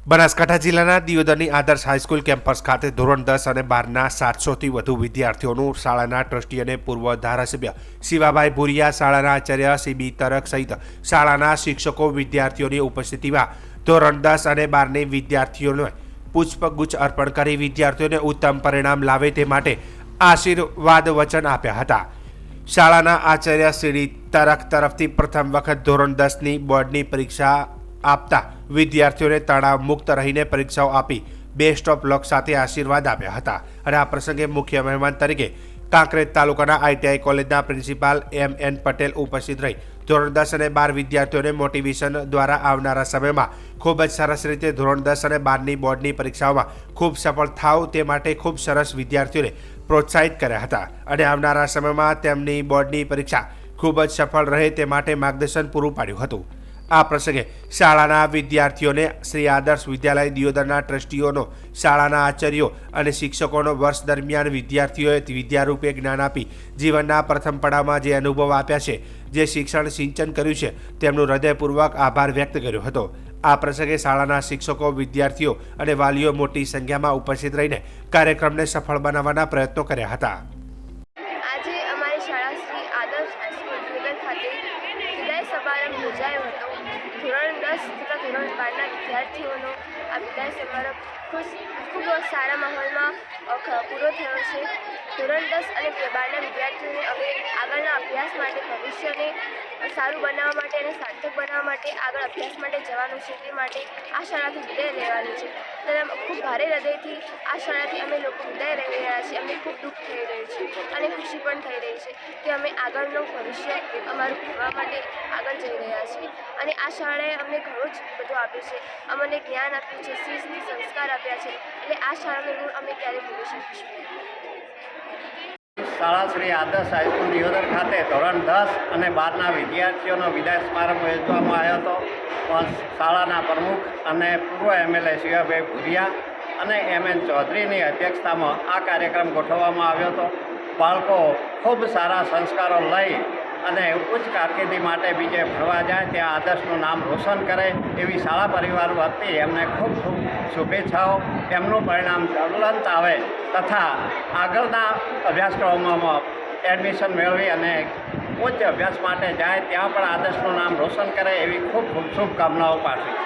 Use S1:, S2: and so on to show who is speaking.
S1: બનાસકાંઠા જિલ્લાના દિયોદરની આદર્શ high school campus ખાતે ધોરણ 10 અને 12ના 700થી વધુ વિદ્યાર્થીઓનું શાળાના ટ્રસ્ટી અને પૂર્વ ધારાસભ્ય શિવાભાઈ ભુરિયા, શાળાના આચાર્ય સીબી તરક સહિત શાળાના શિક્ષકો વિદ્યાર્થીઓની ઉપસ્થિતિમાં ધોરણ 10 અને 12ની વિદ્યાર્થીઓને પુષ્પગુચ્છ અર્પણ કરી વિદ્યાર્થીઓને ઉત્તમ પરિણામ લાવે તે માટે આશીર્વાદ વચન આપ્યા હતા। શાળાના આચાર્ય શ્રી તરક તરફથી પ્રથમ વખત ધોરણ 10ની બોર્ડની પરીક્ષા આપતા વિદ્યાર્થીઓને તણાવ મુક્ત રહીને પરીક્ષાઓ આપી બેસ્ટ ઓફ લક સાથે આશીર્વાદ આપ્યા હતા। અને આ પ્રસંગે મુખ્ય મહેમાન તરીકે કાંકરેજ તાલુકાના આઈટીઆઈ કોલેજના પ્રિન્સિપાલ એમ.એન. પટેલ ઉપસ્થિત રહી ધોરણ 10 અને 12 વિદ્યાર્થીઓને મોટિવેશન દ્વારા આવનારા સમયમાં ખૂબ જ સરસ રીતે ધોરણ 10 અને 12ની બોર્ડની પરીક્ષાઓમાં ખૂબ સફળ થાવ તે માટે ખૂબ સરસ વિદ્યાર્થીઓને પ્રોત્સાહિત કર્યા હતા અને આવનારા સમયમાં તેમની બોર્ડની પરીક્ષા ખૂબ જ સફળ રહે તે માટે માર્ગદર્શન પૂરું પાડ્યું હતું। આ પ્રસંગે શાળાના વિદ્યાર્થીઓને શ્રી આદર્શ વિદ્યાલય દિયોદરના ટ્રસ્ટીઓનો, શાળાના આચાર્યો અને શિક્ષકોનો વર્ષ દરમિયાન વિદ્યાર્થીઓએ વિદ્યારૂપે જ્ઞાન આપી જીવનના પ્રથમ પડાવમાં જે અનુભવ આપ્યા છે, જે શિક્ષણ સિંચન કર્યું છે, તેમનું હૃદયપૂર્વક આભાર વ્યક્ત કર્યો હતો। આ પ્રસંગે શાળાના શિક્ષકો, વિદ્યાર્થીઓ અને વાલીઓ મોટી સંખ્યામાં ઉપસ્થિત રહીને કાર્યક્રમને સફળ બનાવવાના પ્રયત્નો કર્યા હતા।
S2: આજે અમારી શાળા શ્રી આદર્શ હાઈસ્કૂલ દિયોદર ખાતે વિદાય સમારંભ યોજાયો હતો। ધોરણ 10 તથા ધોરણ 12ના વિદ્યાર્થીઓનો આ વિદાય સમારંભ ખૂબ સારા માહોલમાં પૂરો થયો છે। ધોરણ 10 અને 12ના વિદ્યાર્થીઓને અમે આગળના અભ્યાસ માટે, ભવિષ્યને સારું બનાવવા માટે અને સાર્થક બનાવવા માટે આગળ અભ્યાસ માટે જવાનું છે, તે માટે આ શાળાથી વિદાય લેવાની છે। ત્યારે ખૂબ ભારે હૃદયથી આ શાળાથી અમે લોકો વિદાય લઈ રહ્યા છીએ। અમને ખૂબ દુઃખ થઈ રહ્યું છે અને ખુશી પણ થઈ રહી છે કે અમે આગળનું ભવિષ્ય અમારું ભણવા માટે આગળ જઈ રહ્યા છીએ અને આ શાળાએ અમને ઘણું જ બધું આપ્યું છે, અમને જ્ઞાન આપ્યું છે, શિસ્ત, સંસ્કાર આપ્યા છે, એટલે આ શાળાનું ઋણ અમે ક્યારેય ભૂલી શકીશું।
S3: શાળા શ્રી આદર્શ હાઈસ્કૂલ દિયોદર ખાતે ધોરણ 10 અને 12ના વિદ્યાર્થીઓનો વિદાય સમારંભ યોજવામાં આવ્યો હતો। શાળાના પ્રમુખ અને પૂર્વ એમએલએ શિવાભાઈ ભુરિયા અને એમ.એન. ચૌધરીની અધ્યક્ષતામાં આ કાર્યક્રમ ગોઠવવામાં આવ્યો હતો। બાળકો ખૂબ સારા સંસ્કારો લઈ અને ઉચ્ચ કારકિર્દી માટે બીજે ભણવા જાય, ત્યાં આદર્શનું નામ રોશન કરે એવી શાળા પરિવાર વતી એમને ખૂબ ખૂબ શુભેચ્છાઓ। એમનું પરિણામ જ્વલંત આવે તથા આગળના અભ્યાસક્રમોમાં એડમિશન મેળવી અને ઉચ્ચ અભ્યાસ માટે જાય, ત્યાં પણ આદર્શનું નામ રોશન કરે એવી ખૂબ ખૂબ શુભકામનાઓ પાઠવી।